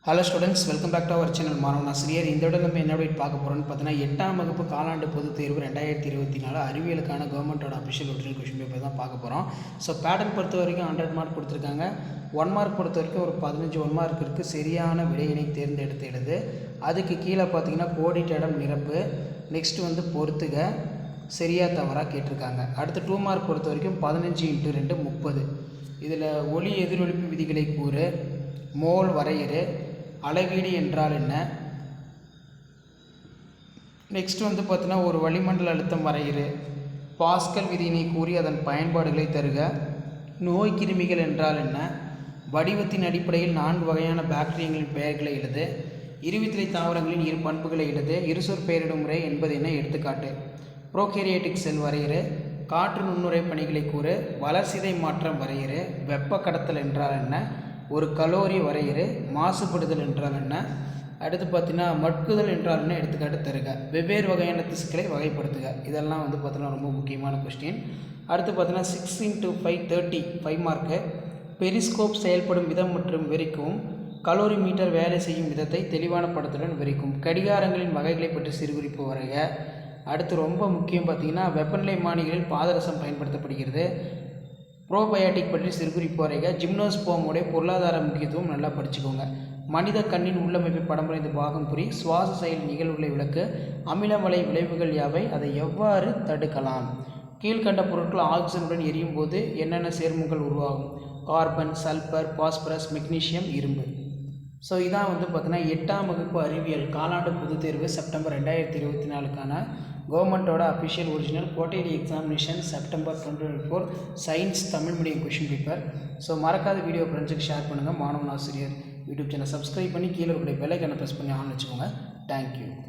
Hello students, welcome back to our channel மாணவன் ஆசிரியர். இந்த விட நம்ம என்ன அப்டேட் பார்க்க போகிறோம்னு பார்த்தீங்கன்னா 8ஆம் வகுப்பு காலாண்டு பொதுத் தேர்வு 2024 அறிவியலுக்கான கவர்மெண்ட்டோட அஃபிஷியல் ஒரிஜினல் கொஷின் பேப்பர் தான் பார்க்க போகிறோம். ஸோ பேட்டர்ன் பொறுத்த வரைக்கும் 100 மார்க் கொடுத்துருக்காங்க. 1 மார்க் பொறுத்த வரைக்கும் ஒரு 15 1 மார்க் இருக்குது. சரியான விடையினை தேர்ந்தெடுத்து எழுது. அதுக்கு கீழே பார்த்தீங்கன்னா கோடிட்ட இடம் நிரப்பு. நெக்ஸ்ட் வந்து பொறுத்துக, சரியா தவறாக கேட்டிருக்காங்க. அடுத்து 2 மார்க் பொறுத்த வரைக்கும் 15 × 2 30. இதில் ஒளி எதிரொலிப்பு விதிகளை கூறு, மோல் வரையறு, அளவீடு என்றால் என்ன, நெக்ஸ்ட் வந்து பார்த்தீங்கன்னா ஒரு வளிமண்டல அழுத்தம் வரையறு, பாஸ்கல் விதியினை கூறி அதன் பயன்பாடுகளை தருக, நோய் கிருமிகள் என்றால் என்ன, வடிவத்தின் அடிப்படையில் 4 வகையான பாக்டீரியங்களின் பெயர்களை எழுது, இருவித்திலை தாவரங்களின் இரு பண்புகளை எழுது, இருசொற் பெயரிடும் முறை என்பது என்ன எடுத்துக்காட்டு, ப்ரோகேரியாட்டிக் செல் வரையறு, காற்று நுண்ணுரை பணிகளை கூறு, வளர்சிதை மாற்றம் வரையறு, வெப்ப கடத்தல் என்றால் என்ன, ஒரு கலோரி வரையறு, மாசுபடுதல் என்றால் என்ன, அடுத்து பார்த்தீங்கன்னா மட்குதல் என்றால் என்ன எடுத்துக்காட்டு தருக, வெவ்வேறு வகையான திசுக்களை வகைப்படுத்துக. இதெல்லாம் வந்து பார்த்தீங்கன்னா ரொம்ப முக்கியமான கொஸ்டின். அடுத்து பார்த்தீங்கன்னா 6 × 5 30 5 மார்க்கு. பெரிஸ்கோப் செயல்படும் விதம் மற்றும் விவரிக்கவும், கலோரி மீட்டர் வேலை செய்யும் விதத்தை தெளிவான படத்துடன் விவரிக்கும், கடிகாரங்களின் வகைகளை பற்றி சிறுகுறிப்பு வரைக. அடுத்து ரொம்ப முக்கியம் பார்த்தீங்கன்னா வெப்பநிலை மானிகளில் பாதரசம் பயன்படுத்தப்படுகிறது, ப்ரோபயாட்டிக் பற்றி சிறுகுறிப்பு வரைக, ஜிம்னோஸ்போமோடைய பொருளாதார முக்கியத்துவம் நல்லா படிச்சுக்கோங்க, மனித கண்ணின் உள்ளமைப்பை படம் வரைந்து பாகம் புரி, சுவாச செயல் நிகழ்வுகளை விளக்கு, அமிலமலை விளைவுகள் யாவை, அதை எவ்வாறு தடுக்கலாம், கீழ்கண்ட பொருட்கள் ஆக்சிஜனுடன் எரியும் போது என்னென்ன சேர்மங்கள் உருவாகும், கார்பன், சல்பர், பாஸ்பரஸ், மெக்னீசியம், இரும்பு. ஸோ இதான் வந்து பார்த்தீங்கன்னா 8ஆம் வகுப்பு அறிவியல் காலாண்டு பொதுத் தேர்வு செப்டம்பர் 2024க்கான கவர்மெண்ட்டோட official original quarterly examination September 2024 science Tamil medium question paper. So மறக்காத வீடியோ ஃப்ரெண்ட்ஸுக்கு ஷேர் பண்ணுங்கள். மாணவன் ஆசிரியர் யூடியூப் சேனல் சப்ஸ்கிரைப் பண்ணி கீழே இருக்கிற பெல் ஐக்கானை ப்ரெஸ் பண்ணி ஆன் வச்சுக்கோங்க. தேங்க்யூ.